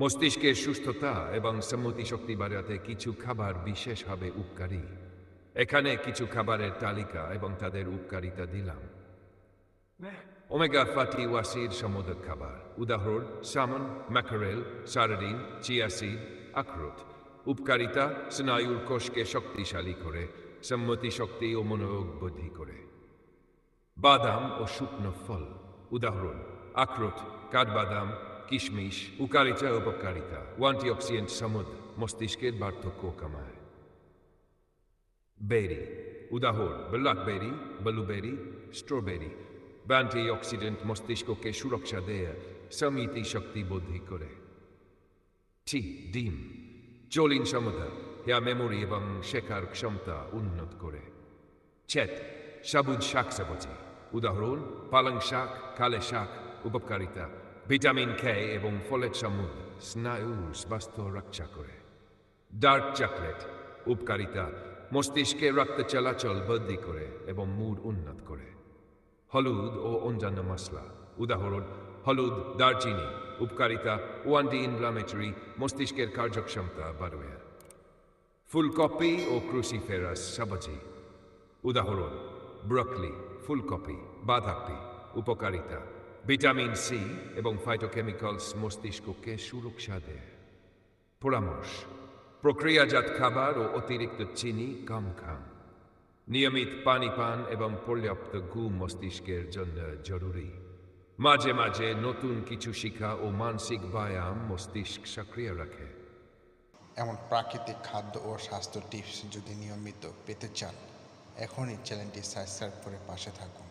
মস্তিষ্কের সুস্থতা এবং সম্মতি শক্তি বাড়াতে কিছু খাবার বিশেষভাবে উপকারী। এখানে কিছু খাবারের তালিকা এবং তাদের উপকারিতা দিলাম। ওমেগা ফ্যাটি ওয়াসিড সমৃদ্ধ খাবার, উদাহরণ সামন, ম্যাকারেল, সার্ডিন, চিয়া সিড, আখরোট। উপকারিতা: স্নায়ুর কোষকে শক্তিশালী করে, সম্মতি শক্তি ও মনোযোগ বৃদ্ধি করে। বাদাম ও শুকনো ফল, উদাহরণ আখরোট, কাঠবাদাম, কিশমিশ। উপকারিতা: অ্যান্টিঅক্সিডেন্ট সমৃদ্ধ, মস্তিষ্কের বার্ধক্য কমায়। বেরি, উদাহরণ ব্ল্যাকবেরি, ব্লুবেরি, স্ট্রবেরি। অ্যান্টিঅক্সিডেন্ট মস্তিষ্ককে সুরক্ষা দেয়, স্মৃতি শক্তি বৃদ্ধি করে। ডিম, চোলিন সমৃদ্ধ, যা মেমোরি এবং শেখার ক্ষমতা উন্নত করে। সবুজ শাকসবজি, উদাহরণ পালং শাক, কালে শাক। উপকারিতা: ভিটামিন কে এবং ফলেট সমৃদ্ধ, স্নায়ুর স্বাস্থ্য রক্ষা করে। ডার্ক চকলেট, উপকারিতা: মস্তিষ্কে রক্ত চলাচল বৃদ্ধি করে এবং মুড উন্নত করে। হলুদ ও অন্যান্য মশলা, উদাহরণ হলুদ, দারচিনি। উপকারিতা: অ্যান্টি ইনফ্ল্যামেটরি, মস্তিষ্কের কার্যক্ষমতা বাড়ায়। ফুলকপি ও ক্রুসিফেরাস সবজি, উদাহরণ ব্রকলি, ফুলকপি, বাঁধাকপি। উপকারিতা: ভিটামিন সি এবং ফাইটোকেমিক্যালস মস্তিষ্ককে সুরক্ষা দেয়। পরামর্শ: প্রক্রিয়াজাত খাবার ও অতিরিক্ত চিনি কম খান। নিয়মিত পানি পান এবং পর্যাপ্ত ঘুম মস্তিষ্কের জন্য জরুরি। মাঝে মাঝে নতুন কিছু শিখা ও মানসিক ব্যায়াম মস্তিষ্ক সক্রিয় রাখে। এমন প্রাকৃতিক খাদ্য ও স্বাস্থ্য টিপস যদি নিয়মিত পেতে চান, এখনই চ্যানেলটি সাবস্ক্রাইব করে পাশে থাকুন।